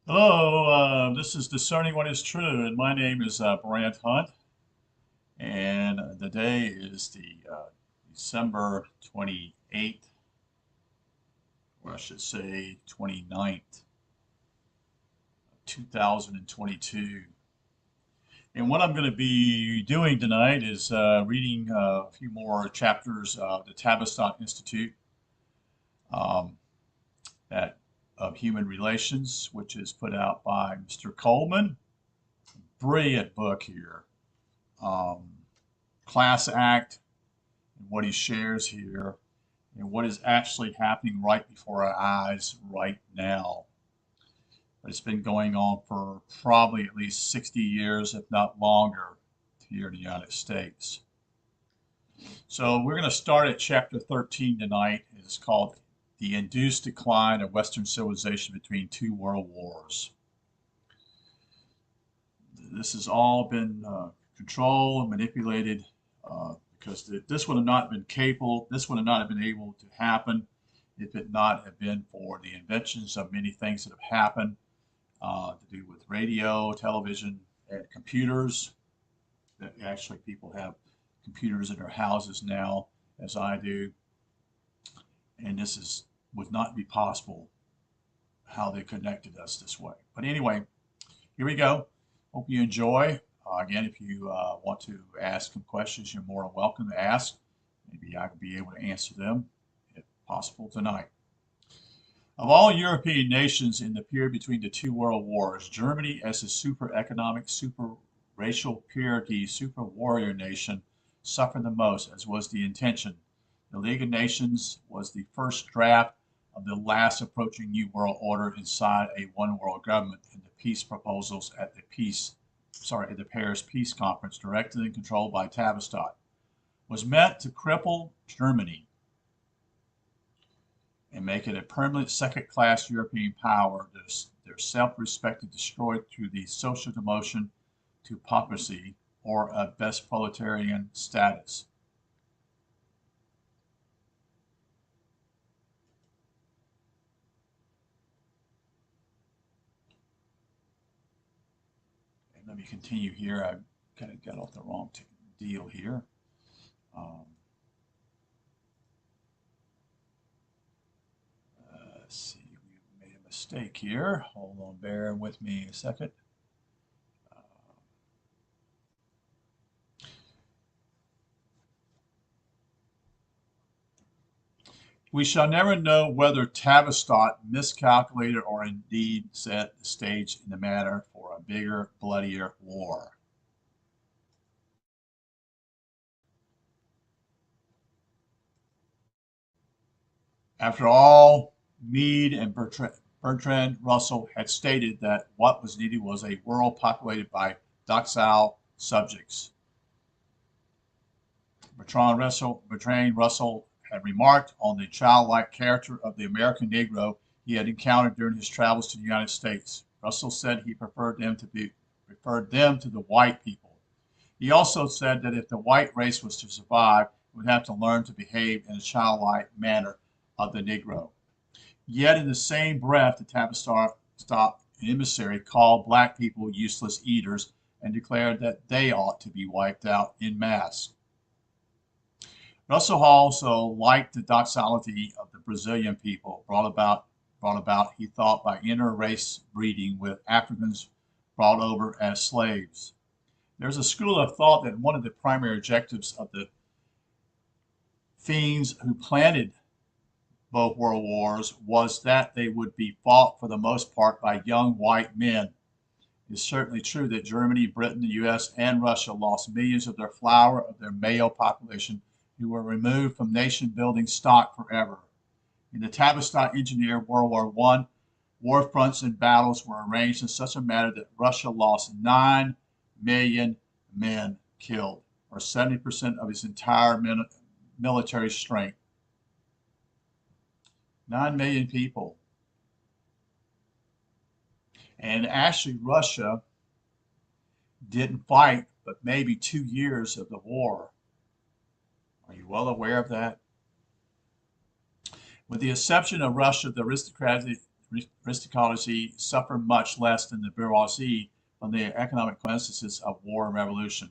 Hello, this is Discerning What is True, and my name is Brant Hunt, and the day is the December 28th, or I should say 29th, 2022. And what I'm going to be doing tonight is reading a few more chapters of the Tavistock Institute um, that, of Human Relations, which is put out by Mr. Coleman. Brilliant book here. Um, Class act and what he shares here and what is actually happening right before our eyes right now. But it's been going on for probably at least 60 years, if not longer, here in the United States. So we're going to start at chapter 13 tonight. It's called The Induced Decline of Western Civilization Between Two World Wars. This has all been controlled, manipulated, because this would have not been capable, this would have not have been able to happen if it not have been for the inventions of many things that have happened to do with radio, television, and computers. That actually, people have computers in their houses now, as I do, and would not be possible how they connected us this way. But anyway, here we go. Hope you enjoy. Again, if you want to ask some questions, you're more than welcome to ask. Maybe I could be able to answer them if possible tonight. Of all European nations in the period between the two world wars, Germany, as a super economic, super racial purity, super warrior nation, suffered the most, as was the intention. The League of Nations was the first draft of the last approaching New World Order inside a one world government, and the peace proposals at the Paris Peace Conference, directed and controlled by Tavistock, was meant to cripple Germany and make it a permanent second-class European power, their self-respect destroyed through the social demotion to pauperism or a best proletarian status. And let me continue here. I kind of got off the wrong deal here. Um, let's see, we made a mistake here. Hold on, bear with me a second. We shall never know whether Tavistock miscalculated or indeed set the stage in the matter for a bigger, bloodier war. After all, Meade and Bertrand Russell had stated that what was needed was a world populated by docile subjects. Bertrand Russell had remarked on the childlike character of the American Negro he had encountered during his travels to the United States. Russell said he preferred them to the white people. He also said that if the white race was to survive, it would have to learn to behave in a childlike manner of the Negro. Yet in the same breath, the Tavistock emissary called black people useless eaters and declared that they ought to be wiped out in mass. Russell also liked the docility of the Brazilian people, brought about, he thought, by inter-race breeding with Africans brought over as slaves. There's a school of thought that one of the primary objectives of the fiends who planted both world wars was that they would be fought for the most part by young white men. It's certainly true that Germany, Britain, the US, and Russia lost millions of their flower of their male population who were removed from nation building stock forever. In the Tavistock Engineer World War I, war fronts and battles were arranged in such a manner that Russia lost 9 million men killed, or 70% of its entire military strength. 9 million people. And actually, Russia didn't fight but maybe 2 years of the war. Are you well aware of that? With the exception of Russia, the aristocracy suffered much less than the bourgeoisie from the economic consequences of war and revolution.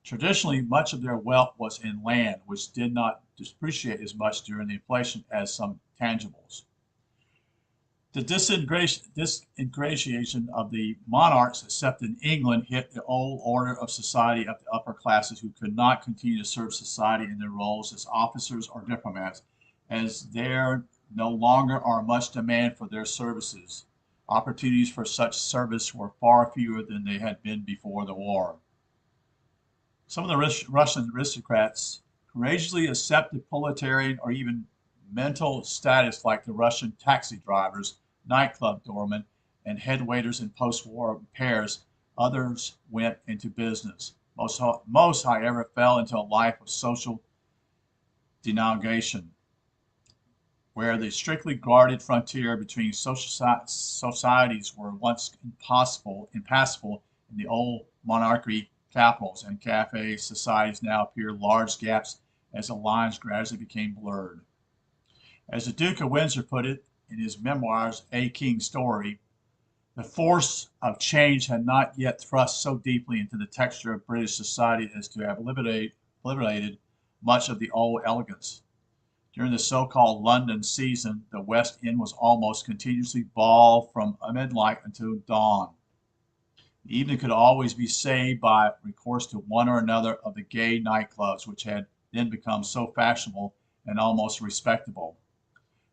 Traditionally, much of their wealth was in land, which did not depreciate as much during the inflation as some tangibles. The disintegration of the monarchs, except in England, hit the old order of society of the upper classes who could not continue to serve society in their roles as officers or diplomats, as there no longer are much demand for their services. Opportunities for such service were far fewer than they had been before the war. Some of the Russian aristocrats courageously accepted proletarian or even mental status, like the Russian taxi drivers, nightclub doormen, and head waiters in post-war repairs. Others went into business. Most, however, fell into a life of social denegation, where the strictly guarded frontier between societies were once impassable in the old monarchy capitals and cafe societies now appear large gaps as the lines gradually became blurred. As the Duke of Windsor put it in his memoirs, A King's Story, the force of change had not yet thrust so deeply into the texture of British society as to have obliterated much of the old elegance. During the so-called London season, the West End was almost continuously bald from midnight until dawn. The evening could always be saved by recourse to one or another of the gay nightclubs, which had then become so fashionable and almost respectable.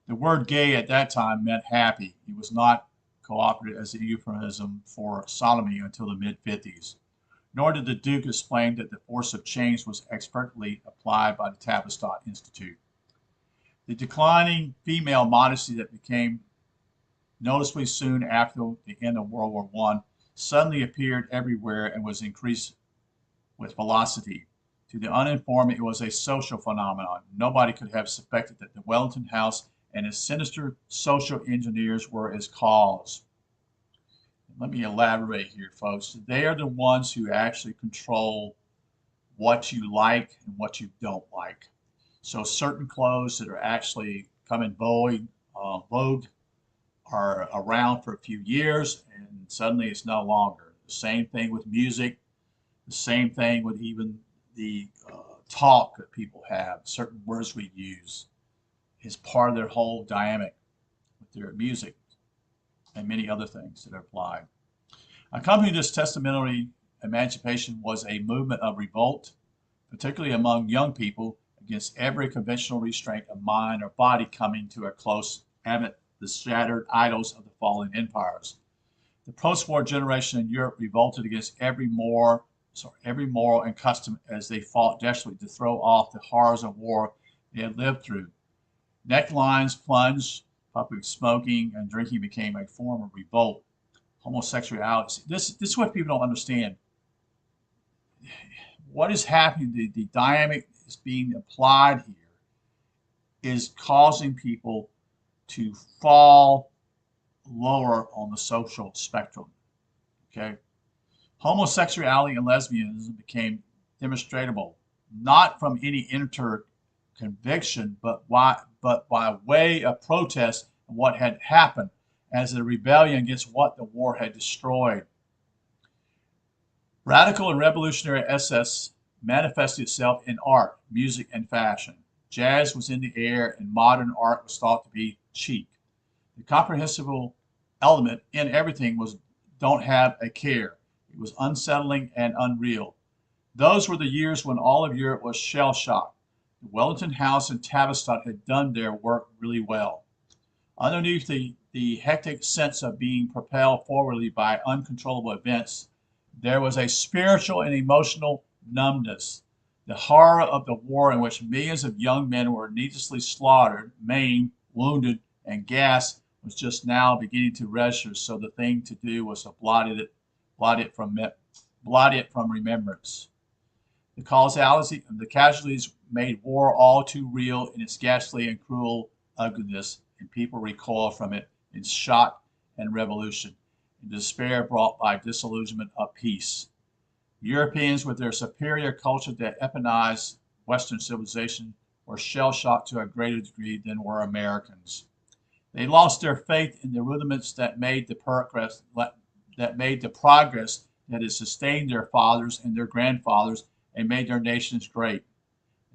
The word gay at that time meant happy. It was not co-opted as a euphemism for sodomy until the mid-50s. Nor did the Duke explain that the force of change was expertly applied by the Tavistock Institute. The declining female modesty that became noticeably soon after the end of World War I suddenly appeared everywhere and was increased with velocity. To the uninformed, it was a social phenomenon. Nobody could have suspected that the Wellington House and its sinister social engineers were its cause. Let me elaborate here, folks. They are the ones who actually control what you like and what you don't like. So certain clothes that are actually coming vogue are around for a few years and suddenly it's no longer. The same thing with music, the same thing with even the talk that people have, certain words we use is part of their whole dynamic with their music and many other things that are applied. Accompanying this testamentary emancipation was a movement of revolt, particularly among young people, against every conventional restraint of mind or body coming to a close amid the shattered idols of the fallen empires. The post-war generation in Europe revolted against every moral and custom as they fought desperately to throw off the horrors of war they had lived through. Necklines plunged, public smoking and drinking became a form of revolt. Homosexuality. This is what people don't understand. What is happening, the dynamic is being applied here, is causing people to fall lower on the social spectrum. Okay? Homosexuality and lesbianism became demonstrable, not from any inner conviction, but by way of protest of what had happened as a rebellion against what the war had destroyed. Radical and revolutionary essence manifested itself in art, music, and fashion. Jazz was in the air, and modern art was thought to be cheap. The comprehensible element in everything was don't have a care. It was unsettling and unreal. Those were the years when all of Europe was shell-shocked. The Wellington House and Tavistock had done their work really well. Underneath the hectic sense of being propelled forwardly by uncontrollable events, there was a spiritual and emotional numbness. The horror of the war in which millions of young men were needlessly slaughtered, maimed, wounded, and gassed was just now beginning to register, so the thing to do was to blot it from remembrance. The causality of the casualties made war all too real in its ghastly and cruel ugliness, and people recoiled from it in shock and revolution, in despair brought by disillusionment of peace. Europeans, with their superior culture that epitomized Western civilization, were shell-shocked to a greater degree than were Americans. They lost their faith in the rudiments that made the progress that had sustained their fathers and their grandfathers and made their nations great.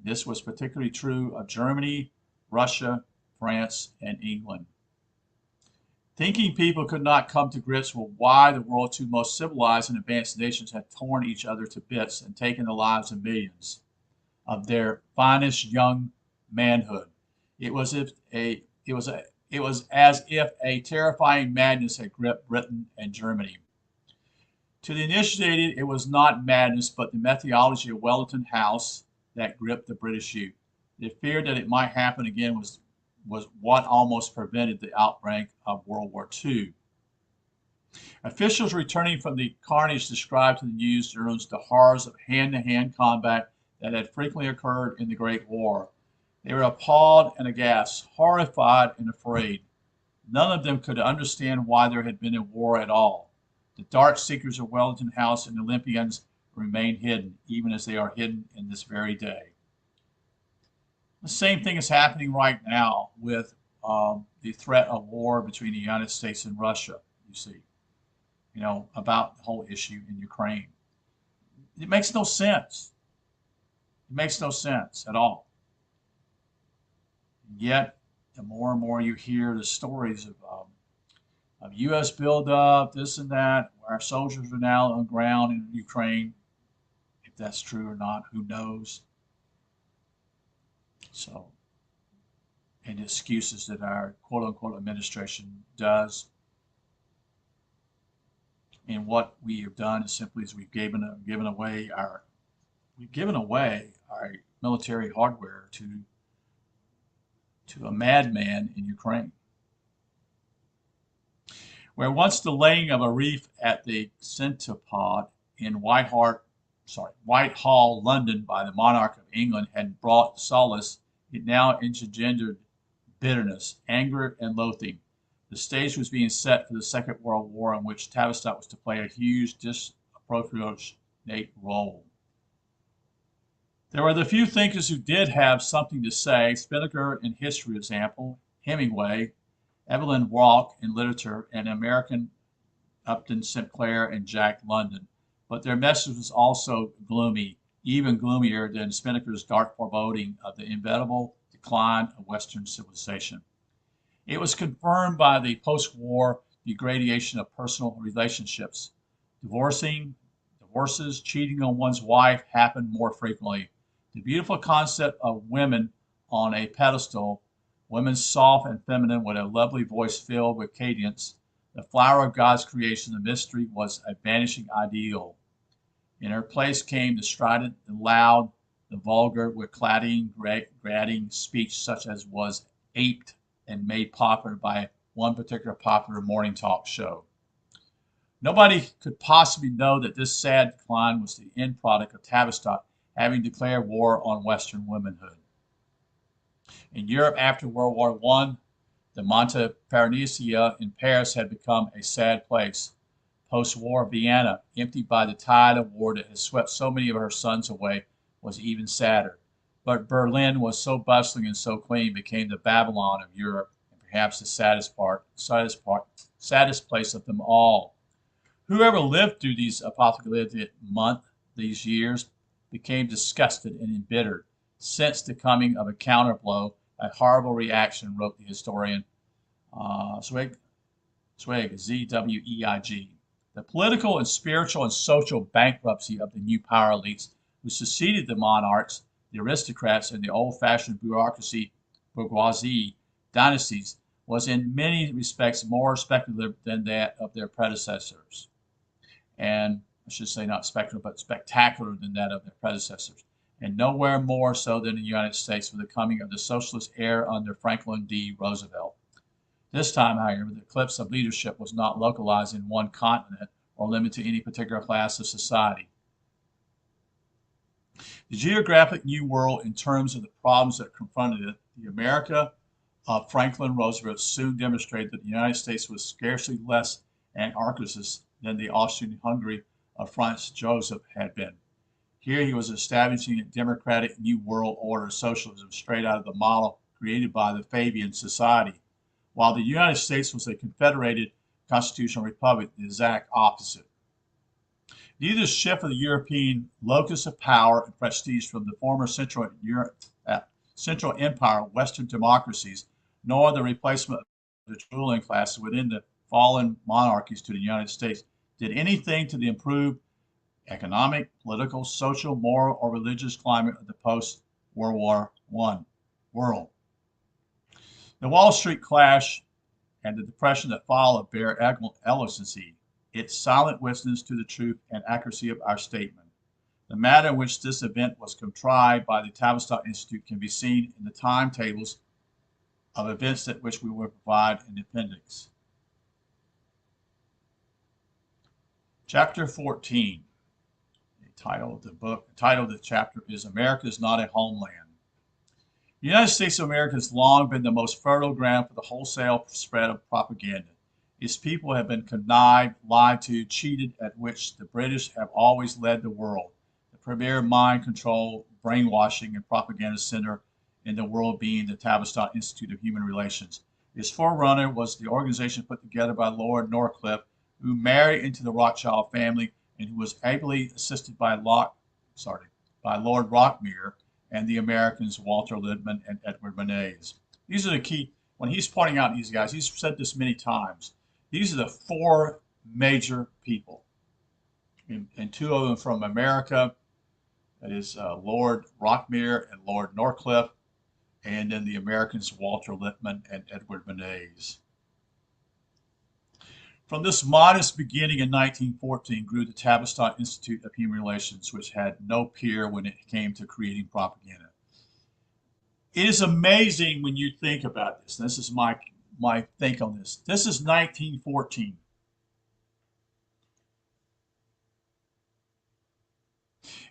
This was particularly true of Germany, Russia, France, and England. Thinking people could not come to grips with why the world's two most civilized and advanced nations had torn each other to bits and taken the lives of millions of their finest young manhood. It was as if a terrifying madness had gripped Britain and Germany. To the initiated, it was not madness, but the methodology of Wellington House that gripped the British youth. The fear that it might happen again was what almost prevented the outbreak of World War II. Officials returning from the carnage described to the news journals the horrors of hand-to-hand combat that had frequently occurred in the Great War. They were appalled and aghast, horrified and afraid. None of them could understand why there had been a war at all. The dark secrets of Wellington House and the Olympians remain hidden, even as they are hidden in this very day. The same thing is happening right now with the threat of war between the United States and Russia, you see, about the whole issue in Ukraine. It makes no sense. It makes no sense at all. And yet, the more and more you hear the stories of U.S. buildup, this and that, where our soldiers are now on ground in Ukraine, if that's true or not, who knows? So, and excuses that our quote-unquote administration does. And what we have done is simply as we've given away our military hardware to a madman in Ukraine. Where once the laying of a reef at the Centipede in Whitehall, London, by the monarch of England had brought solace, it now engendered bitterness, anger, and loathing. The stage was being set for the Second World War, in which Tavistock was to play a huge, disproportionate role. There were the few thinkers who did have something to say: Spinnaker in history, example, Hemingway, Evelyn Waugh in literature, and American Upton Sinclair and Jack London. But their message was also gloomy, even gloomier than Spinnaker's dark foreboding of the inevitable decline of Western civilization. It was confirmed by the post-war degradation of personal relationships. Divorces, cheating on one's wife happened more frequently. The beautiful concept of women on a pedestal, women soft and feminine with a lovely voice filled with cadence, the flower of God's creation, the mystery, was a vanishing ideal. In her place came the strident, the loud, the vulgar, with cladding, grating speech such as was aped and made popular by one particular popular morning talk show. Nobody could possibly know that this sad decline was the end product of Tavistock having declared war on Western womanhood. In Europe after World War I, the Monte Parnasse in Paris had become a sad place. Post-war Vienna, emptied by the tide of war that had swept so many of her sons away, was even sadder. But Berlin was so bustling and so clean, became the Babylon of Europe, and perhaps the saddest place of them all. Whoever lived through these apocalyptic these years, became disgusted and embittered. Since the coming of a counterblow, a horrible reaction, wrote the historian Zweig, Z-W-E-I-G. The political and spiritual and social bankruptcy of the new power elites who succeeded the monarchs, the aristocrats, and the old-fashioned bourgeoisie dynasties was in many respects more speculative than that of their predecessors. And I should say not speculative, but spectacular than that of their predecessors. And nowhere more so than in the United States with the coming of the socialist era under Franklin D. Roosevelt. This time, however, the eclipse of leadership was not localized in one continent or limited to any particular class of society. The geographic New World, in terms of the problems that confronted it, the America of Franklin Roosevelt soon demonstrated that the United States was scarcely less anarchist than the Austrian-Hungary of Franz Joseph had been. Here he was establishing a democratic New World Order socialism straight out of the model created by the Fabian Society. while the United States was a confederated constitutional republic, the exact opposite. Neither the shift of the European locus of power and prestige from the former Central Empire Western democracies, nor the replacement of the ruling class within the fallen monarchies to the United States did anything to the improved economic, political, social, moral, or religious climate of the post-World War I world. The Wall Street crash and the depression that followed bear evidence, its silent witness to the truth and accuracy of our statement. The manner in which this event was contrived by the Tavistock Institute can be seen in the timetables of events at which we will provide in the appendix. Chapter 14. The title of the chapter is America is Not a Homeland. The United States of America has long been the most fertile ground for the wholesale spread of propaganda. Its people have been connived, lied to, cheated, at which the British have always led the world, the premier mind control, brainwashing, and propaganda center in the world being the Tavistock Institute of Human Relations. Its forerunner was the organization put together by Lord Northcliffe, who married into the Rothschild family and who was ably assisted by Lord Rockmere and the Americans Walter Lippmann and Edward Bernays. These are the key. When he's pointing out these guys, he's said this many times. These are the four major people, and two of them from America. That is Lord Rockmere and Lord Northcliffe, and then the Americans Walter Lippmann and Edward Bernays. From this modest beginning in 1914 grew the Tavistock Institute of Human Relations, which had no peer when it came to creating propaganda. It is amazing when you think about this. This is my think on this. This is 1914.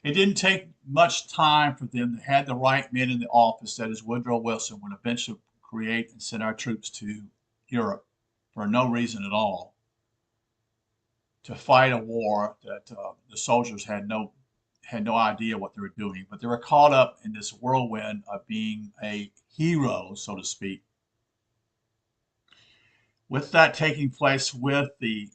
It didn't take much time for them to have the right men in the office, that is Woodrow Wilson, would eventually create and send our troops to Europe for no reason at all, to fight a war that the soldiers had no idea what they were doing, but they were caught up in this whirlwind of being a hero, so to speak. With that taking place with the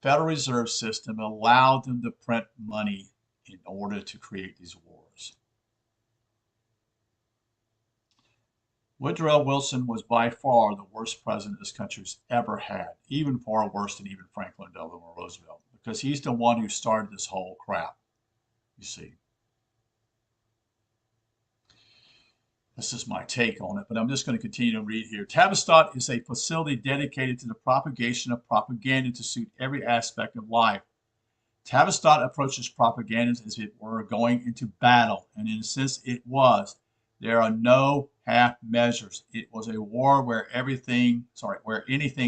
Federal Reserve System, allowed them to print money in order to create these wars. Woodrow Wilson was by far the worst president this country's ever had, even far worse than even Franklin Delano Roosevelt, because he's the one who started this whole crap, you see. This is my take on it, but I'm just going to continue to read here. Tavistock is a facility dedicated to the propagation of propaganda to suit every aspect of life. Tavistock approaches propaganda as if it were going into battle, and in a sense it was. There are no half measures. It was a war where anything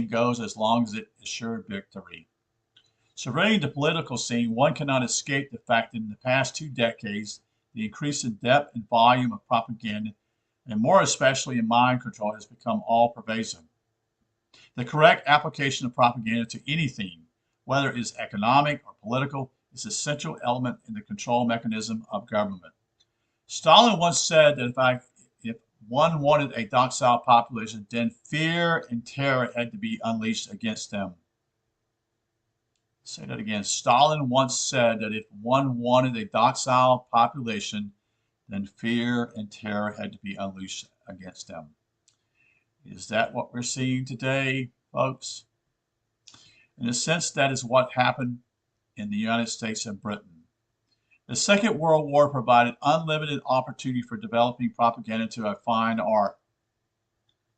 goes as long as it assured victory. Surveying the political scene, one cannot escape the fact that in the past 2 decades, the increase in depth and volume of propaganda, and more especially in mind control, has become all-pervasive. The correct application of propaganda to any theme, whether it is economic or political, is a central element in the control mechanism of government. Stalin once said that if one wanted a docile population, then fear and terror had to be unleashed against them. Say that again. Stalin once said that if one wanted a docile population, then fear and terror had to be unleashed against them. Is that what we're seeing today, folks? In a sense, that is what happened in the United States and Britain. The Second World War provided unlimited opportunity for developing propaganda to a fine art.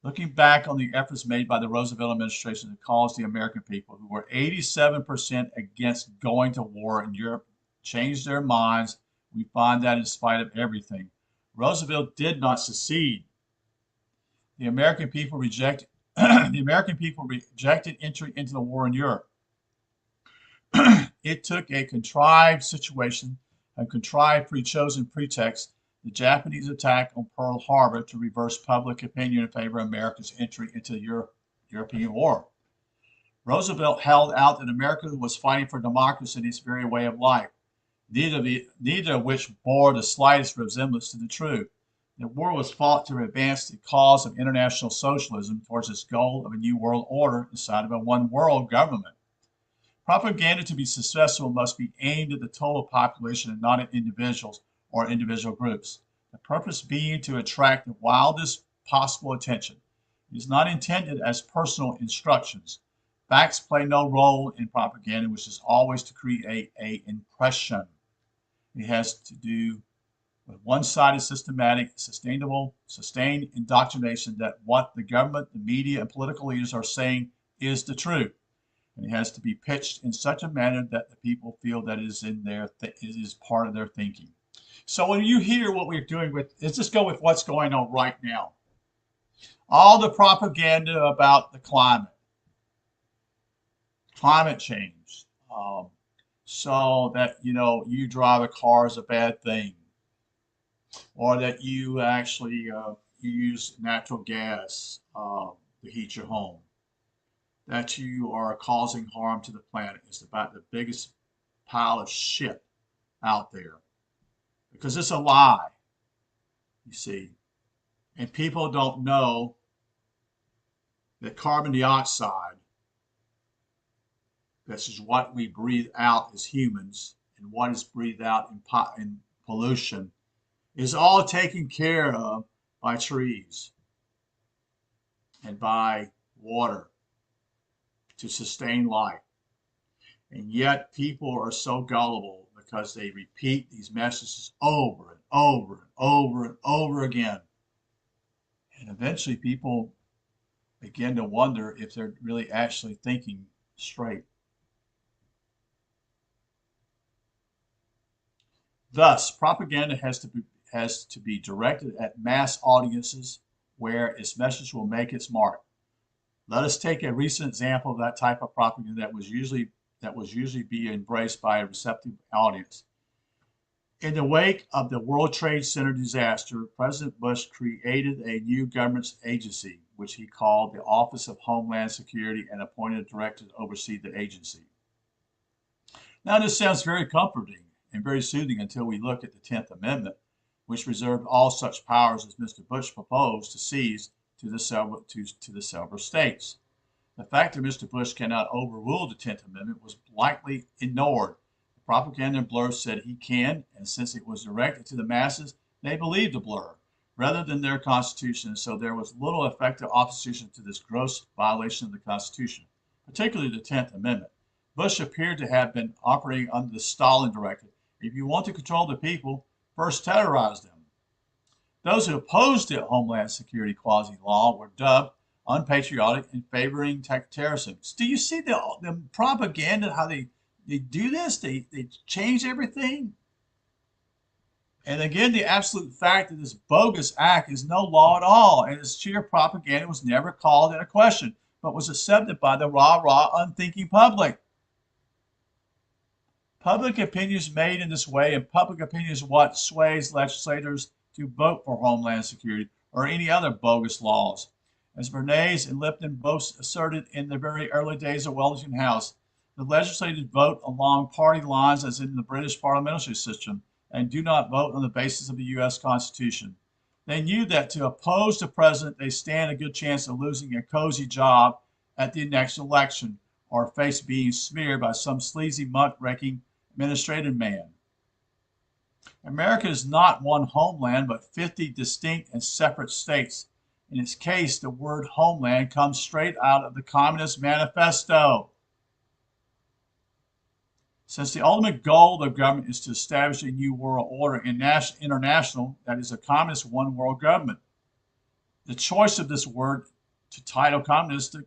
Looking back on the efforts made by the Roosevelt administration to cause the American people, who were 87% against going to war in Europe, changed their minds, we find that in spite of everything, Roosevelt did not secede. The American people rejected entry into the war in Europe. It took a contrived situation, a contrived pre-chosen pretext, the Japanese attack on Pearl Harbor, to reverse public opinion in favor of America's entry into the European war. Roosevelt held out that America was fighting for democracy in its very way of life, neither of which bore the slightest resemblance to the truth. The war was fought to advance the cause of international socialism towards its goal of a new world order inside of a one world government. Propaganda to be successful must be aimed at the total population and not at individuals or individual groups. The purpose being to attract the wildest possible attention. It is not intended as personal instructions. Facts play no role in propaganda, which is always to create an impression. It has to do with one-sided, systematic, sustained indoctrination that what the government, the media, and political leaders are saying is the truth. And it has to be pitched in such a manner that the people feel that it is part of their thinking. So when you hear what we're doing with, let's just go with what's going on right now. All the propaganda about the climate change, so that you drive a car is a bad thing, or that you actually you use natural gas to heat your home, that you are causing harm to the planet. It's about the biggest pile of shit out there because it's a lie, you see. And people don't know that carbon dioxide, this is what we breathe out as humans, and what is breathed out in pollution, is all taken care of by trees and by water to sustain life. And yet people are so gullible because they repeat these messages over and over and over and over again. And eventually people begin to wonder if they're really actually thinking straight. Thus, propaganda has to be directed at mass audiences where its message will make its mark. Let us take a recent example of that type of propaganda that was usually be embraced by a receptive audience. In the wake of the World Trade Center disaster, President Bush created a new government agency, which he called the Office of Homeland Security, and appointed a director to oversee the agency. Now, this sounds very comforting and very soothing until we look at the 10th Amendment, which reserved all such powers as Mr. Bush proposed to seize to the several states. The fact that Mr. Bush cannot overrule the 10th Amendment was likely ignored. The propaganda blur said he can, and since it was directed to the masses, they believed the blur rather than their Constitution, so there was little effective opposition to this gross violation of the Constitution, particularly the 10th Amendment. Bush appeared to have been operating under the Stalin directive. If you want to control the people, first terrorize them. Those who opposed the Homeland Security quasi-law were dubbed unpatriotic and favoring terrorism. Do you see the propaganda, how they do this? They change everything. And again, the absolute fact that this bogus act is no law at all, and its sheer propaganda was never called into question, but was accepted by the rah-rah unthinking public. Public opinion is made in this way, and public opinion is what sways legislators to vote for Homeland Security or any other bogus laws. As Bernays and Lipton both asserted in the very early days of Wellington House, the legislators vote along party lines as in the British parliamentary system, and do not vote on the basis of the U.S. Constitution. They knew that to oppose the president, they stand a good chance of losing a cozy job at the next election, or face being smeared by some sleazy muckraking administrative man. America is not one homeland, but 50 distinct and separate states. In its case, the word homeland comes straight out of the Communist Manifesto. Since the ultimate goal of government is to establish a new world order international, that is a communist one world government, the choice of this word to title communistic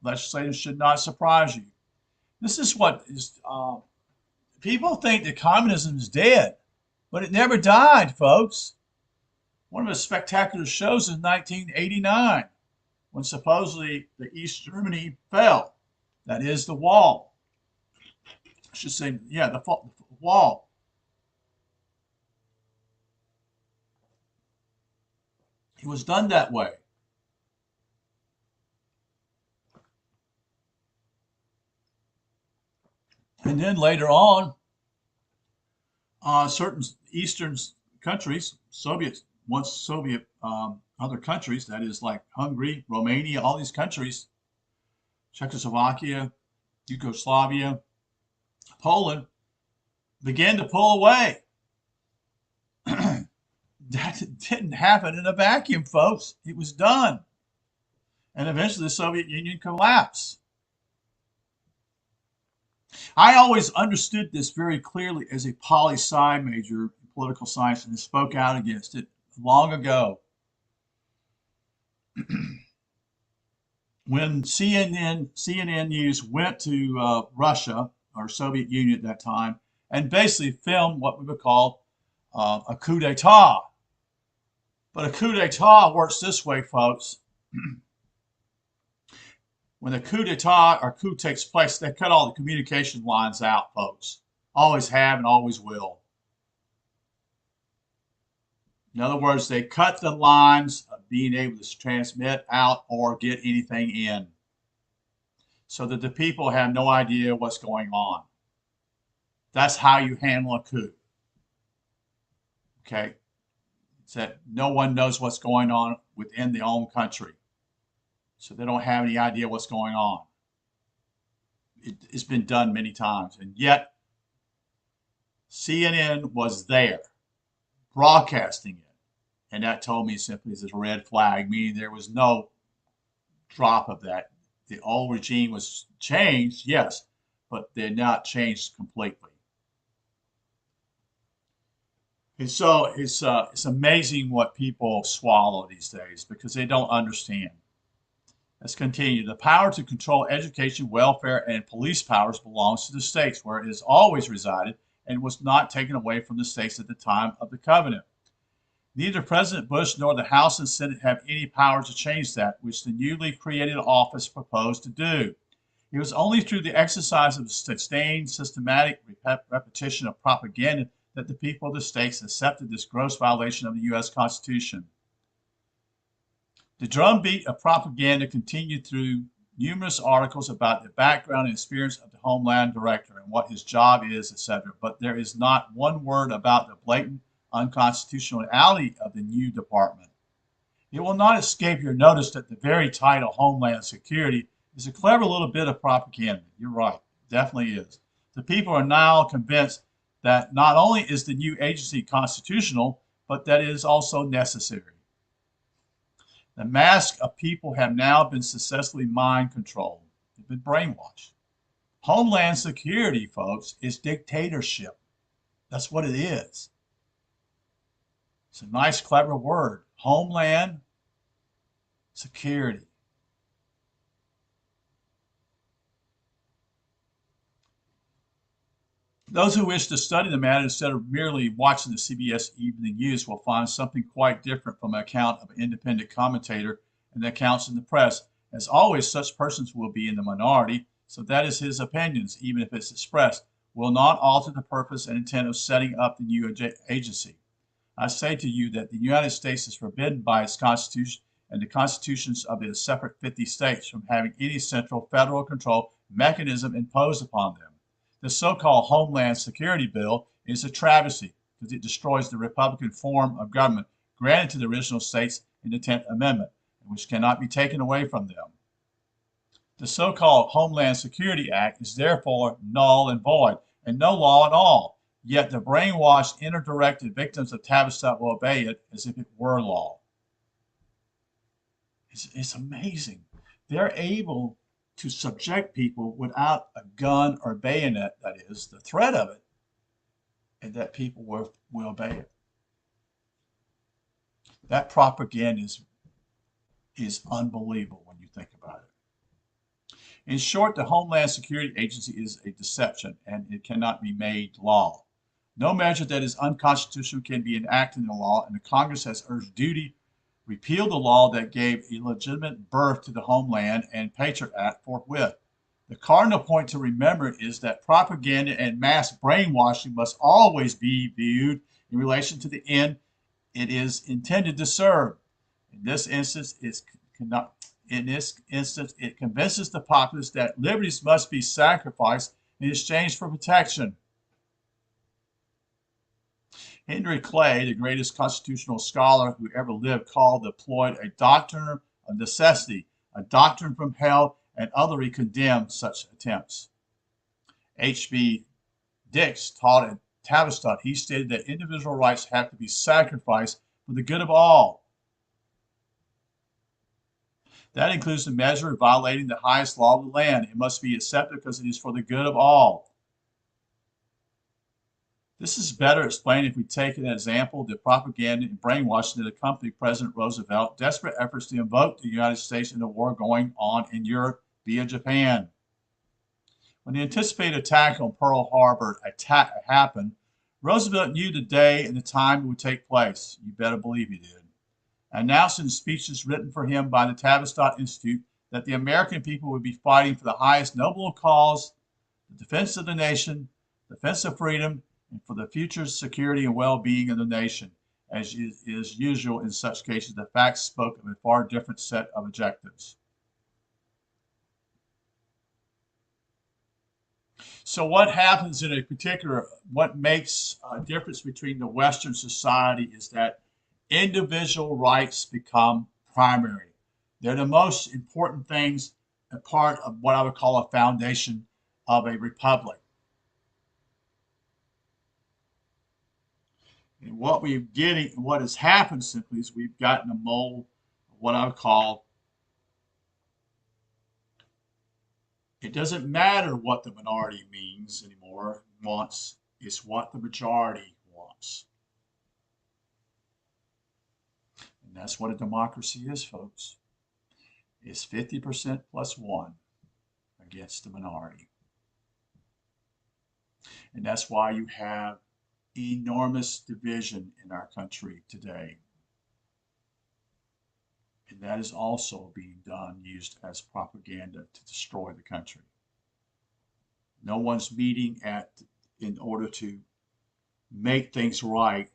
legislators should not surprise you. This is what is, people think that communism is dead, but it never died, folks. One of the spectacular shows is 1989, when supposedly the East Germany fell. That is the wall. I should say, yeah, the wall. It was done that way. And then later on, certain Eastern countries, Soviet once Soviet other countries, that is like Hungary, Romania, all these countries, Czechoslovakia, Yugoslavia, Poland, began to pull away. That didn't happen in a vacuum, folks. It was done. And eventually the Soviet Union collapsed. I always understood this very clearly as a poli-sci major in political science and spoke out against it long ago. When CNN News went to Russia, or Soviet Union at that time, and basically filmed what we would call a coup d'etat. But a coup d'etat works this way, folks. When a coup d'etat or coup takes place, they cut all the communication lines out, folks. Always have and always will. In other words, they cut the lines of being able to transmit out or get anything in, so that the people have no idea what's going on. That's how you handle a coup. Okay? It's that no one knows what's going on within their own country. So they don't have any idea what's going on. It's been done many times. And yet, CNN was there, broadcasting it. And that told me simply as a red flag, meaning there was no drop of that. The old regime was changed, yes, but they're not changed completely. And so it's amazing what people swallow these days because they don't understand. Let's continue. The power to control education, welfare, and police powers belongs to the states, where it has always resided and was not taken away from the states at the time of the covenant. Neither President Bush nor the House and Senate have any power to change that, which the newly created office proposed to do. It was only through the exercise of sustained, systematic repetition of propaganda that the people of the states accepted this gross violation of the U.S. Constitution. The drumbeat of propaganda continued through numerous articles about the background and experience of the Homeland Director and what his job is, etc. But there is not one word about the blatant unconstitutionality of the new department. It will not escape your notice that the very title Homeland Security is a clever little bit of propaganda. You're right, definitely is. The people are now convinced that not only is the new agency constitutional, but that it is also necessary. The mass of people have now been successfully mind controlled. They've been brainwashed. Homeland Security, folks, is dictatorship. That's what it is. It's a nice, clever word. Homeland Security. Those who wish to study the matter instead of merely watching the CBS Evening News will find something quite different from an account of an independent commentator and the accounts in the press. As always, such persons will be in the minority, so that is his opinions, even if it's expressed, will not alter the purpose and intent of setting up the new agency. I say to you that the United States is forbidden by its Constitution and the constitutions of the separate 50 states from having any central federal control mechanism imposed upon them. The so-called Homeland Security Bill is a travesty because it destroys the Republican form of government granted to the original states in the 10th Amendment, which cannot be taken away from them. The so-called Homeland Security Act is therefore null and void, and no law at all. Yet the brainwashed, inner-directed victims of Tavistock will obey it as if it were law. It's amazing. They're able to subject people without a gun or bayonet, that is, the threat of it, and that people will obey it. That propaganda is unbelievable when you think about it. In short, the Homeland Security Agency is a deception, and it cannot be made law. No measure that is unconstitutional can be enacted in the law, and the Congress has urged duty repeal the law that gave illegitimate birth to the Homeland and Patriot Act forthwith. The cardinal point to remember is that propaganda and mass brainwashing must always be viewed in relation to the end it is intended to serve. In this instance, it convinces the populace that liberties must be sacrificed in exchange for protection. Henry Clay, the greatest constitutional scholar who ever lived, called the Ploy a doctrine of necessity, a doctrine from hell, and utterly condemned such attempts. H.B. Dix taught at Tavistock. He stated that individual rights have to be sacrificed for the good of all. That includes the measure of violating the highest law of the land. It must be accepted because it is for the good of all. This is better explained if we take an example the propaganda and brainwashing that accompanied President Roosevelt's desperate efforts to invoke the United States in the war going on in Europe via Japan. When the anticipated attack on Pearl Harbor happened, Roosevelt knew the day and the time it would take place. You better believe he did. Announced in speeches written for him by the Tavistock Institute that the American people would be fighting for the highest noble cause, the defense of the nation, defense of freedom, and for the future security and well-being of the nation. As is usual in such cases, the facts spoke of a far different set of objectives. So what happens in a particular, what makes a difference between the Western society is that individual rights become primary. They're the most important things, a part of what I would call a foundation of a republic. And what has happened simply is we've gotten a mold of what I would call, it doesn't matter what the minority means anymore, wants, it's what the majority wants. And that's what a democracy is, folks. It's 50% plus one against the minority. And that's why you have enormous division in our country today. And that is also being used as propaganda to destroy the country. No one's meeting in order to make things right.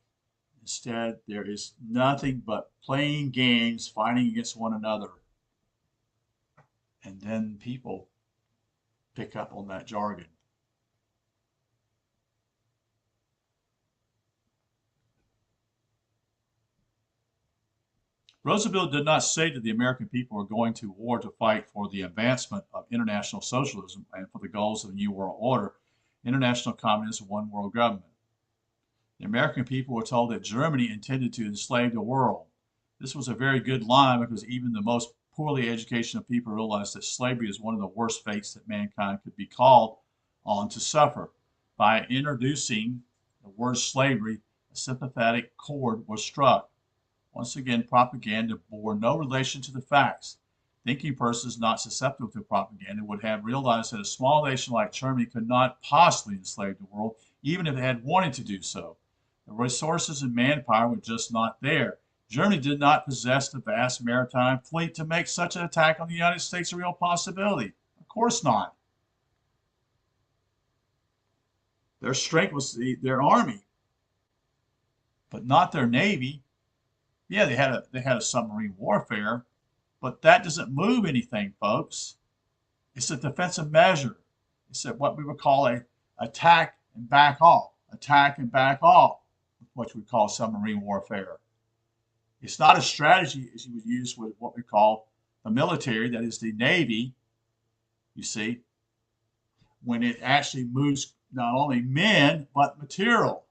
Instead, there is nothing but playing games, fighting against one another. And then people pick up on that jargon. Roosevelt did not say that the American people were going to war to fight for the advancement of international socialism and for the goals of the New World Order, international communism, one world government. The American people were told that Germany intended to enslave the world. This was a very good line because even the most poorly educated people realized that slavery is one of the worst fates that mankind could be called on to suffer. By introducing the word slavery, a sympathetic chord was struck. Once again, propaganda bore no relation to the facts. Thinking persons not susceptible to propaganda would have realized that a small nation like Germany could not possibly enslave the world, even if it had wanted to do so. The resources and manpower were just not there. Germany did not possess the vast maritime fleet to make such an attack on the United States a real possibility. Of course not. Their strength was their army, but not their navy. Yeah, they had a submarine warfare, but that doesn't move anything, folks. It's a defensive measure. It's what we would call a attack and back off. Attack and back off, what we call submarine warfare. It's not a strategy as you would use with what we call the military, that is the Navy, you see, when it actually moves not only men, but material.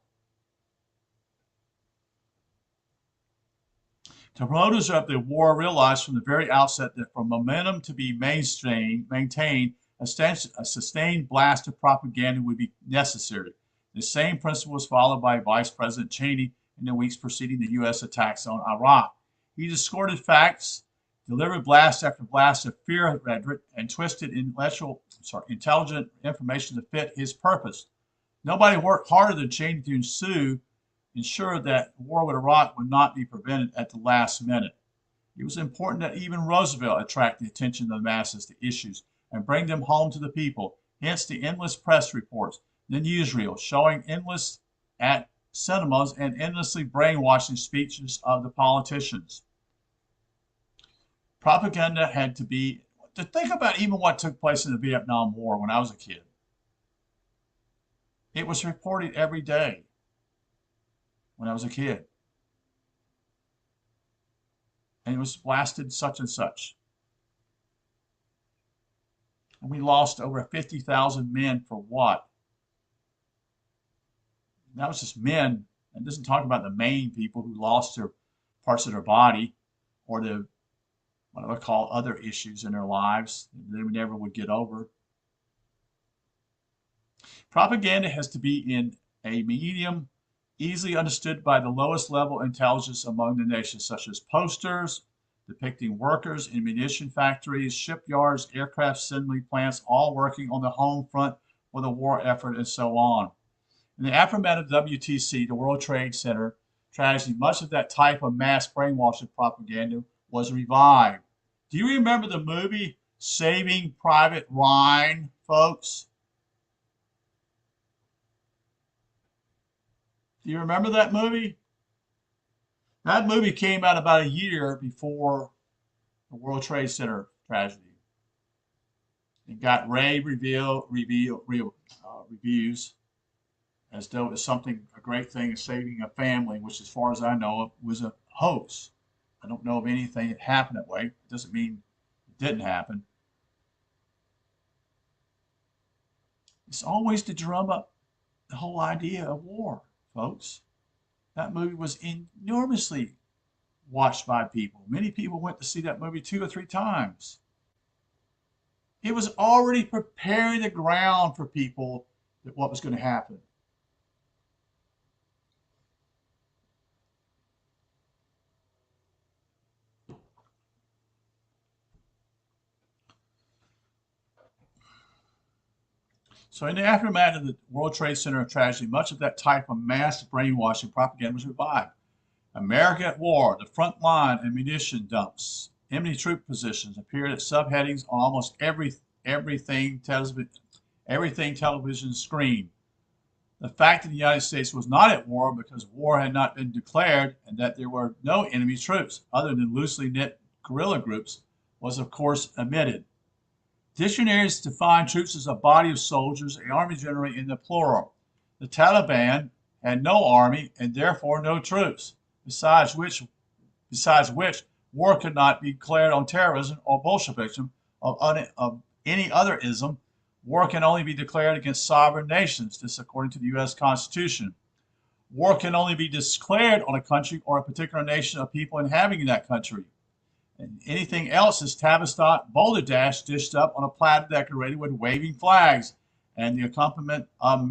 The promoters of the war realized from the very outset that for momentum to be maintained, a sustained blast of propaganda would be necessary. The same principle was followed by Vice President Cheney in the weeks preceding the U.S. attacks on Iraq. He distorted facts, delivered blast after blast of fear rhetoric, and twisted intelligent information to fit his purpose. Nobody worked harder than Cheney to ensure that war with Iraq would not be prevented at the last minute. It was important that even Roosevelt attract the attention of the masses to issues and bring them home to the people, hence the endless press reports, the newsreel showing endless at cinemas and endlessly brainwashing speeches of the politicians. Propaganda had to think about even what took place in the Vietnam War when I was a kid. It was reported every day. when I was a kid. And it was blasted such and such. And we lost over 50,000 men for what? And that was just men. It doesn't talk about the main people who lost their parts of their body or the what I would call other issues in their lives that they never would get over. Propaganda has to be in a medium easily understood by the lowest level intelligence among the nations, such as posters depicting workers in munition factories, shipyards, aircraft assembly plants, all working on the home front for the war effort, and so on. In the aftermath of WTC, the World Trade Center tragedy, much of that type of mass brainwashing propaganda was revived. Do you remember the movie Saving Private Ryan, folks? Do you remember that movie? That movie came out about a year before the World Trade Center tragedy. It got rave reviews as though it was something, a great thing, saving a family, which as far as I know was a hoax. I don't know of anything that happened that way. It doesn't mean it didn't happen. It's always to drum up the whole idea of war, folks. That movie was enormously watched by people. Many people went to see that movie 2 or 3 times. It was already preparing the ground for people that what was going to happen. So in the aftermath of the World Trade Center tragedy, much of that type of mass brainwashing propaganda was revived. America at war, the front line and munition dumps, enemy troop positions appeared at subheadings on almost everything television screen. The fact that the United States was not at war because war had not been declared and that there were no enemy troops other than loosely knit guerrilla groups was of course omitted. Dictionaries define troops as a body of soldiers, an army generally in the plural. The Taliban had no army and therefore no troops, besides which war could not be declared on terrorism or Bolshevism of any other ism. War can only be declared against sovereign nations, this according to the U.S. Constitution. War can only be declared on a country or a particular nation of people inhabiting that country. And anything else is Tavistock balderdash dished up on a platter decorated with waving flags and the accompaniment of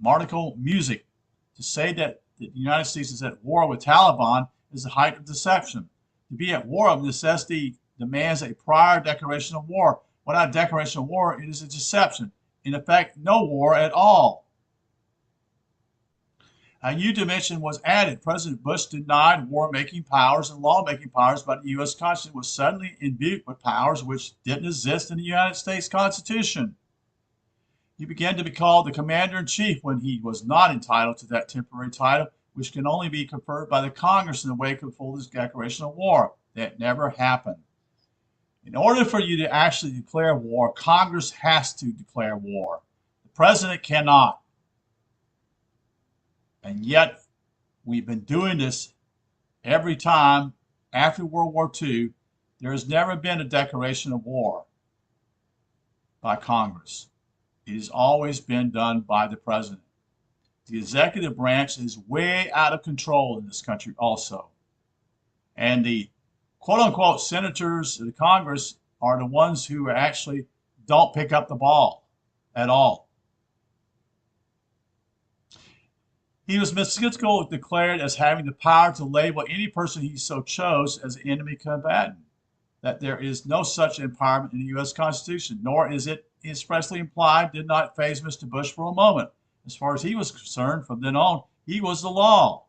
martial music. To say that the United States is at war with Taliban is the height of deception. To be at war of necessity demands a prior declaration of war. Without a declaration of war, it is a deception. In effect, no war at all. A new dimension was added. President Bush denied war-making powers and law-making powers, but the U.S. Constitution was suddenly imbued with powers which didn't exist in the United States Constitution. He began to be called the Commander-in-Chief when he was not entitled to that temporary title, which can only be conferred by the Congress in the wake of full declaration of war. That never happened. In order for you to actually declare war, Congress has to declare war. The President cannot. And yet, we've been doing this every time after World War II. There has never been a declaration of war by Congress. It has always been done by the President. The executive branch is way out of control in this country also. And the quote-unquote senators of the Congress are the ones who actually don't pick up the ball at all. He was mystical, declared as having the power to label any person he so chose as an enemy combatant. That there is no such empowerment in the U.S. Constitution, nor is it expressly implied, did not faze Mr. Bush for a moment. As far as he was concerned, from then on, he was the law.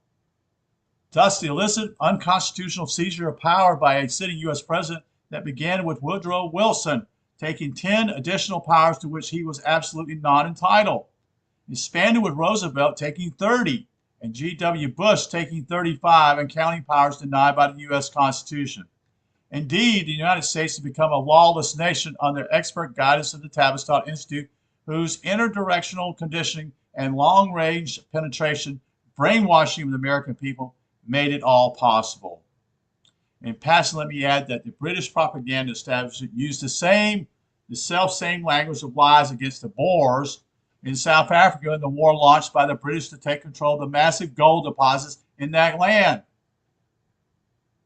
Thus, the illicit, unconstitutional seizure of power by a sitting U.S. president that began with Woodrow Wilson taking 10 additional powers to which he was absolutely not entitled. Expanded with Roosevelt taking 30 and G.W. Bush taking 35 and counting powers denied by the U.S. Constitution. Indeed, the United States has become a lawless nation under expert guidance of the Tavistock Institute, whose interdirectional conditioning and long-range penetration, brainwashing of the American people made it all possible. In passing, let me add that the British propaganda establishment used the self-same language of lies against the Boers in South Africa in the war launched by the British to take control of the massive gold deposits in that land.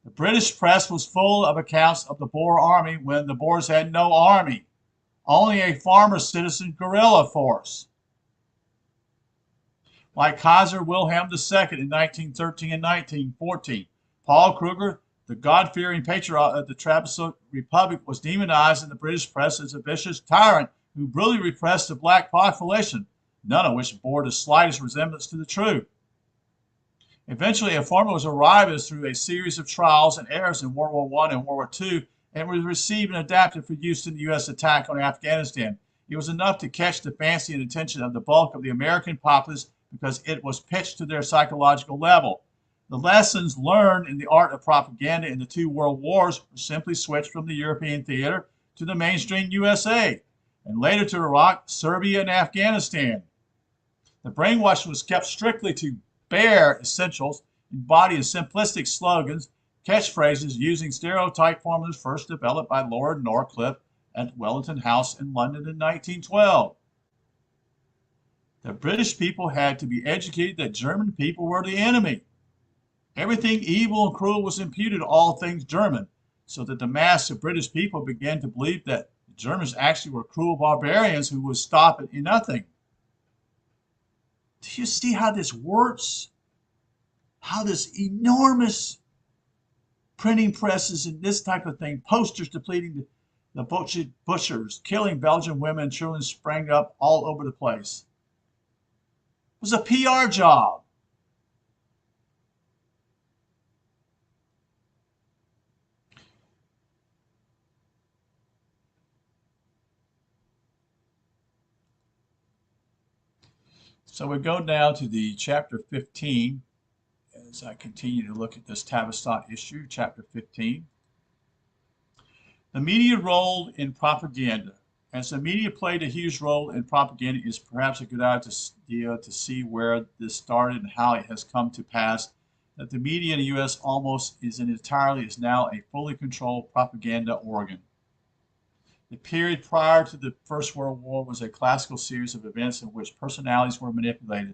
The British press was full of accounts of the Boer army when the Boers had no army, only a farmer-citizen guerrilla force. Like Kaiser Wilhelm II in 1913 and 1914, Paul Kruger, the God-fearing patriot of the Tavistock Republic, was demonized in the British press as a vicious tyrant who brutally repressed the black population, none of which bore the slightest resemblance to the truth. Eventually, a formula was arrived through a series of trials and errors in World War I and World War II, and was received and adapted for use in the U.S. attack on Afghanistan. It was enough to catch the fancy and attention of the bulk of the American populace because it was pitched to their psychological level. The lessons learned in the art of propaganda in the two world wars were simply switched from the European theater to the mainstream USA, and later to Iraq, Serbia, and Afghanistan. The brainwashing was kept strictly to bare essentials, embodying simplistic slogans, catchphrases using stereotype formulas first developed by Lord Northcliffe at Wellington House in London in 1912. The British people had to be educated that German people were the enemy. Everything evil and cruel was imputed to all things German, so that the mass of British people began to believe that the Germans actually were cruel barbarians who would stop at nothing. Do you see how this works? How this enormous printing presses and this type of thing, posters depleting the butchers, killing Belgian women and children sprang up all over the place. It was a PR job. So we go now to the chapter 15 as I continue to look at this Tavistock issue, chapter 15. The media role in propaganda. As the media played a huge role in propaganda, it's perhaps a good idea to see where this started and how it has come to pass that the media in the U.S. almost is now a fully controlled propaganda organ. The period prior to the First World War was a classical series of events in which personalities were manipulated,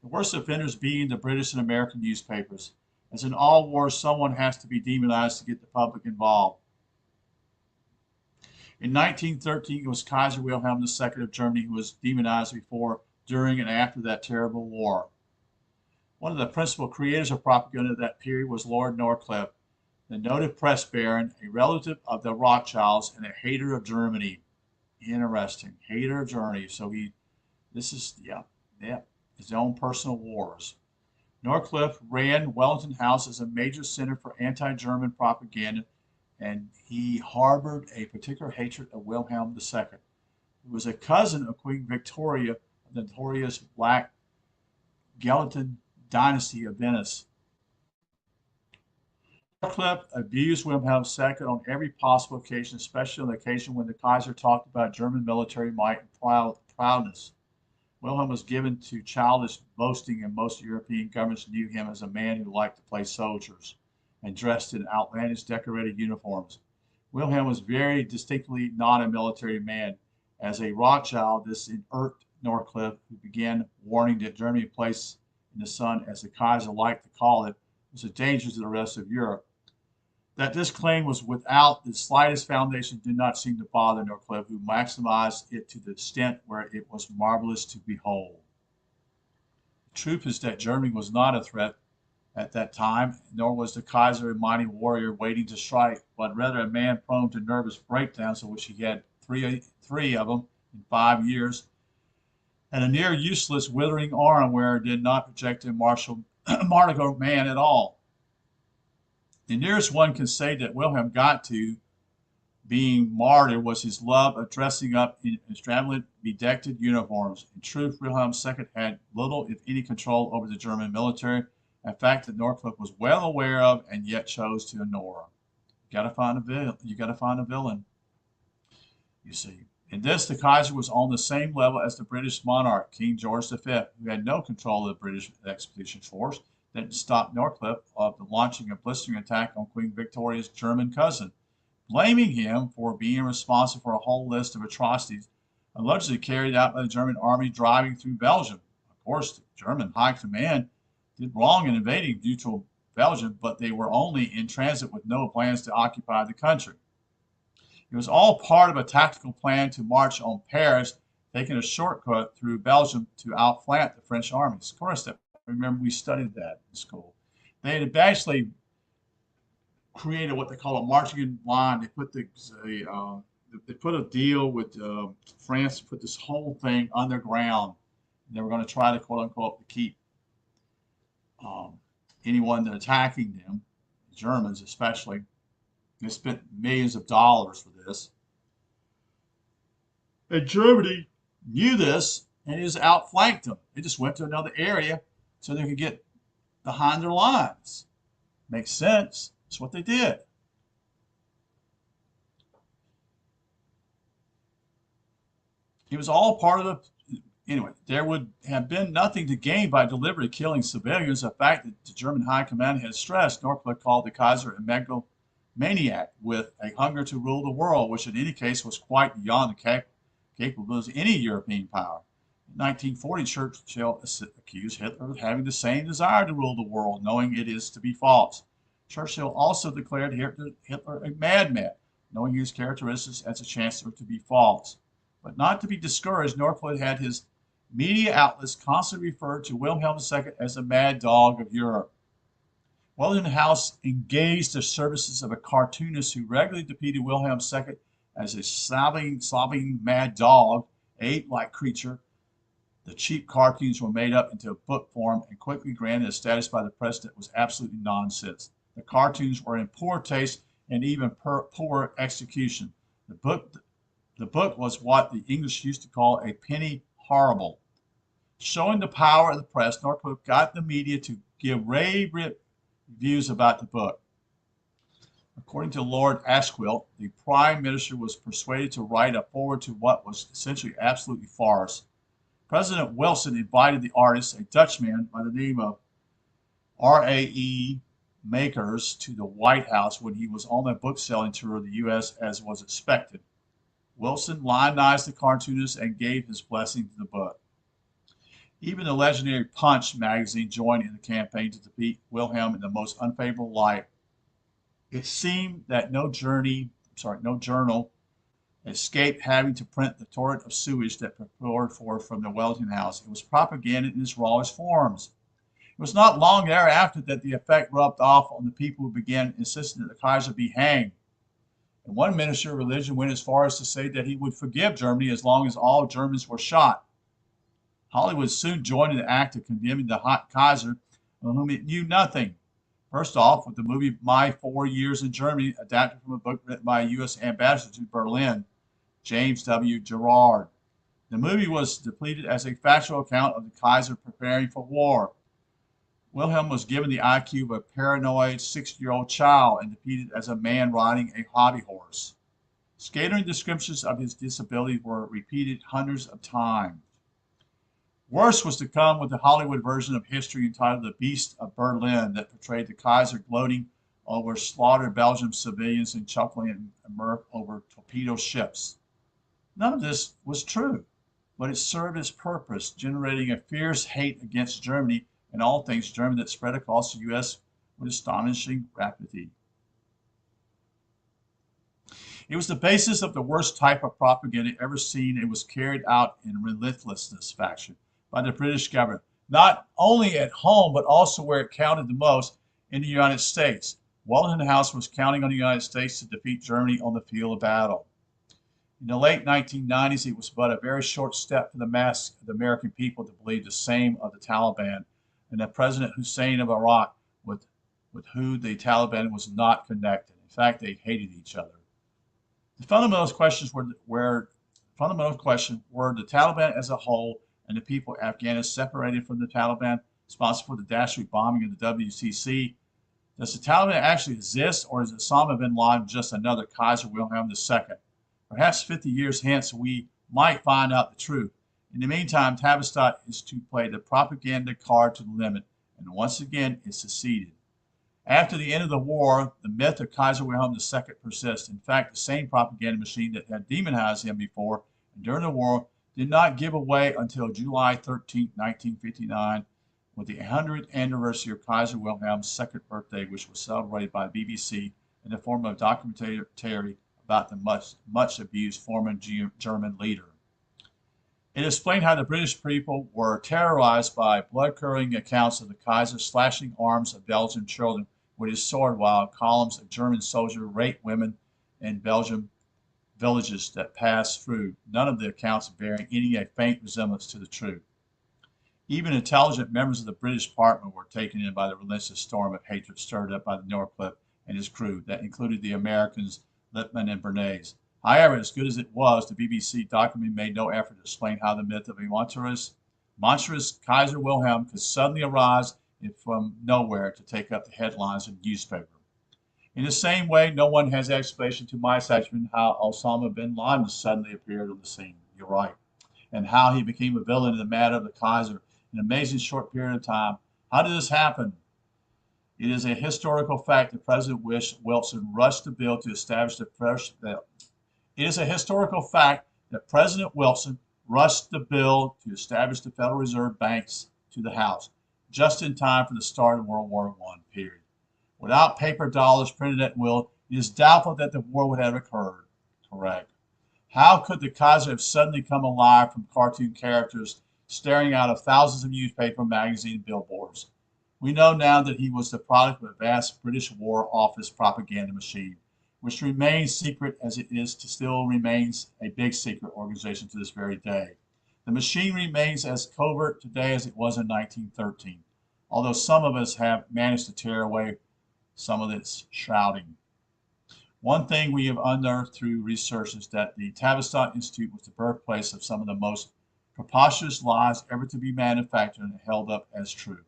the worst offenders being the British and American newspapers. As in all wars, someone has to be demonized to get the public involved. In 1913, it was Kaiser Wilhelm II of Germany who was demonized before, during, and after that terrible war. One of the principal creators of propaganda of that period was Lord Northcliffe, the noted press baron, a relative of the Rothschilds, and a hater of Germany. Interesting. Hater of Germany. So his own personal wars. Northcliffe ran Wellington House as a major center for anti-German propaganda, and he harbored a particular hatred of Wilhelm II, who was a cousin of Queen Victoria of the notorious Black Gallatin dynasty of Venice. Northcliffe abused Wilhelm II on every possible occasion, especially on the occasion when the Kaiser talked about German military might and proudness. Wilhelm was given to childish boasting, and most European governments knew him as a man who liked to play soldiers and dressed in outlandish decorated uniforms. Wilhelm was very distinctly not a military man. As a Rothschild, this irked Northcliffe, who began warning that Germany placed in the sun, as the Kaiser liked to call it, was a danger to the rest of Europe. That this claim was without the slightest foundation did not seem to bother Northcliffe, who maximized it to the extent where it was marvelous to behold. The truth is that Germany was not a threat at that time, nor was the Kaiser a mighty warrior waiting to strike, but rather a man prone to nervous breakdowns, of which he had three of them in 5 years, and a near useless withering arm where it did not project a martial man at all. The nearest one can say that Wilhelm got to being martyred was his love of dressing up in extravagant, bedecked uniforms. In truth, Wilhelm II had little, if any, control over the German military, a fact that Northcliffe was well aware of and yet chose to ignore. You got to find a villain. You see, In this, the Kaiser was on the same level as the British monarch, King George V, who had no control of the British expedition force that stopped Northcliffe of the launching a blistering attack on Queen Victoria's German cousin, blaming him for being responsible for a whole list of atrocities allegedly carried out by the German army driving through Belgium. Of course, the German high command did wrong in invading due to Belgium, but they were only in transit with no plans to occupy the country. It was all part of a tactical plan to march on Paris, taking a shortcut through Belgium to outflank the French armies. Of course, remember we studied that in school. They had actually created what they call a marching line. They put they put a deal with France to put this whole thing underground. They were going to try to quote unquote keep anyone that attacking them, the Germans especially. They spent millions of dollars for this. And Germany knew this and just outflanked them. They just went to another area so they could get behind their lines. Makes sense. That's what they did. It was all part of the. Anyway, there would have been nothing to gain by deliberately killing civilians, a fact that the German high command had stressed. Northcliffe called the Kaiser a megalomaniac with a hunger to rule the world, which in any case was quite beyond the capabilities of any European power. In 1940, Churchill accused Hitler of having the same desire to rule the world, knowing it is to be false. Churchill also declared Hitler a madman, knowing his characteristics as a chancellor to be false. But not to be discouraged, Northcliffe had his media outlets constantly referred to Wilhelm II as the mad dog of Europe. Wellington House engaged the services of a cartoonist who regularly depicted Wilhelm II as a slobbering mad dog, ape-like creature. The cheap cartoons were made up into book form and quickly granted a status by the press that was absolutely nonsense. The cartoons were in poor taste and even poor execution. The book was what the English used to call a penny horrible. Showing the power of the press, Northcliffe got the media to give rave reviews about the book. According to Lord Asquith, the Prime Minister was persuaded to write a foreword to what was essentially absolutely farce. President Wilson invited the artist, a Dutchman by the name of R.A.E. Makers, to the White House when he was on a book selling tour of the U.S. as was expected. Wilson lionized the cartoonist and gave his blessing to the book. Even the legendary Punch magazine joined in the campaign to defeat Wilhelm in the most unfavorable light. It seemed that no journal escaped having to print the torrent of sewage that poured forth from the Wellington House. It was propaganda in its rawest forms. It was not long thereafter that the effect rubbed off on the people who began insisting that the Kaiser be hanged. And one minister of religion went as far as to say that he would forgive Germany as long as all Germans were shot. Hollywood soon joined in the act of condemning the hot Kaiser, of whom it knew nothing. First off, with the movie My 4 Years in Germany, adapted from a book written by a U.S. ambassador to Berlin, James W. Gerard. The movie was depicted as a factual account of the Kaiser preparing for war. Wilhelm was given the IQ of a paranoid 6-year-old child and depicted as a man riding a hobby horse. Scathing descriptions of his disability were repeated hundreds of times. Worse was to come with the Hollywood version of history entitled The Beast of Berlin that portrayed the Kaiser gloating over slaughtered Belgian civilians and chuckling in mirth over torpedo ships. None of this was true, but it served its purpose, generating a fierce hate against Germany and all things German that spread across the U.S. with astonishing rapidity. It was the basis of the worst type of propaganda ever seen and was carried out in relentlessness fashion by the British government, not only at home, but also where it counted the most, in the United States. Wellington House was counting on the United States to defeat Germany on the field of battle. In the late 1990s, it was but a very short step for the mass of the American people to believe the same of the Taliban and that President Hussein of Iraq, with who the Taliban was not connected. In fact, they hated each other. The fundamental questions were the Taliban as a whole and the people of Afghanistan separated from the Taliban, responsible for the dastardly bombing of the WCC. Does the Taliban actually exist, or is Osama bin Laden just another Kaiser Wilhelm II? Perhaps 50 years hence we might find out the truth. In the meantime, Tavistock is to play the propaganda card to the limit, and once again it succeeded. After the end of the war, the myth of Kaiser Wilhelm II persists. In fact, the same propaganda machine that had demonized him before and during the war did not give away until July 13, 1959, with the 100th anniversary of Kaiser Wilhelm's second birthday, which was celebrated by the BBC in the form of a documentary about the much abused former German leader. It explained how the British people were terrorized by blood-curdling accounts of the Kaiser slashing arms of Belgian children with his sword while columns of German soldiers raped women in Belgian villages that passed through, none of the accounts bearing any a faint resemblance to the truth. Even intelligent members of the British Parliament were taken in by the relentless storm of hatred stirred up by the Norcliffe and his crew, that included the Americans Lippmann and Bernays. However, as good as it was, the BBC document made no effort to explain how the myth of a monstrous Kaiser Wilhelm could suddenly arise from nowhere to take up the headlines in the newspaper. In the same way, no one has explanation to my satisfaction how Osama bin Laden suddenly appeared on the scene. You're right. And how he became a villain in the matter of the Kaiser in an amazing short period of time. How did this happen? It is a historical fact that President Wilson rushed the bill to establish the first. It is a historical fact that President Wilson rushed the bill to establish the Federal Reserve banks to the House, just in time for the start of World War I. Period. Without paper dollars printed at will, it is doubtful that the war would have occurred. Correct. How could the Kaiser have suddenly come alive from cartoon characters staring out of thousands of newspaper, magazine, and billboards? We know now that he was the product of a vast British War Office propaganda machine, which remains secret as it is to still remains a big secret organization to this very day. The machine remains as covert today as it was in 1913, although some of us have managed to tear away some of its shrouding. One thing we have unearthed through research is that the Tavistock Institute was the birthplace of some of the most preposterous lies ever to be manufactured and held up as true.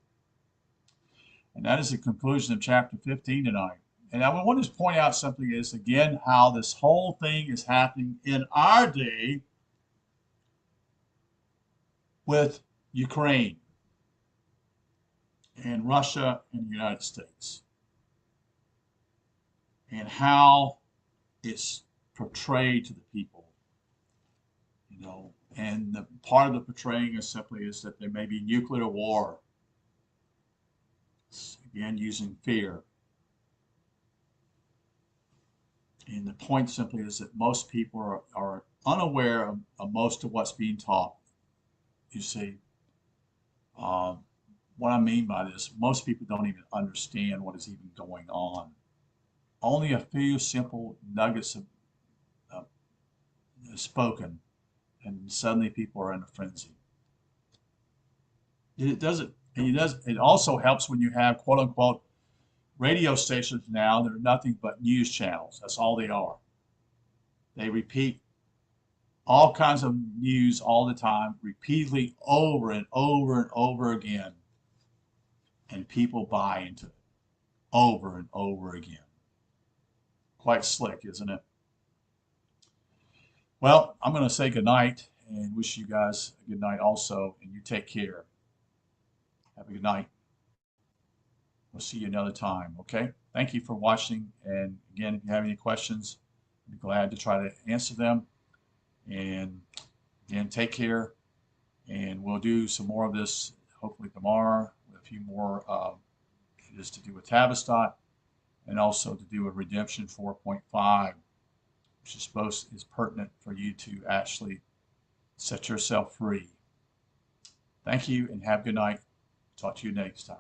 And that is the conclusion of chapter 15 tonight. And I want to point out something is, again, how this whole thing is happening in our day with Ukraine and Russia and the United States, and how it's portrayed to the people, and the part of the portraying is simply is that there may be nuclear war, again using fear. And the point simply is that most people are unaware of most of what's being taught. You see, what I mean by this, most people don't even understand what is even going on. Only a few simple nuggets of spoken, and suddenly people are in a frenzy. It also helps when you have quote unquote radio stations now that are nothing but news channels. That's all they are. They repeat all kinds of news all the time, repeatedly over and over and over again. And people buy into it over and over again. Quite slick, isn't it? Well, I'm going to say good night and wish you guys a good night also, and you take care. Have a good night. We'll see you another time, okay? Thank you for watching, and again, if you have any questions, I'd be glad to try to answer them. And again, take care, and we'll do some more of this hopefully tomorrow with a few more it is to do with Tavistock, and also to do with Redemption 4.5, which is pertinent for you to actually set yourself free. Thank you, and have a good night. Talk to you next time.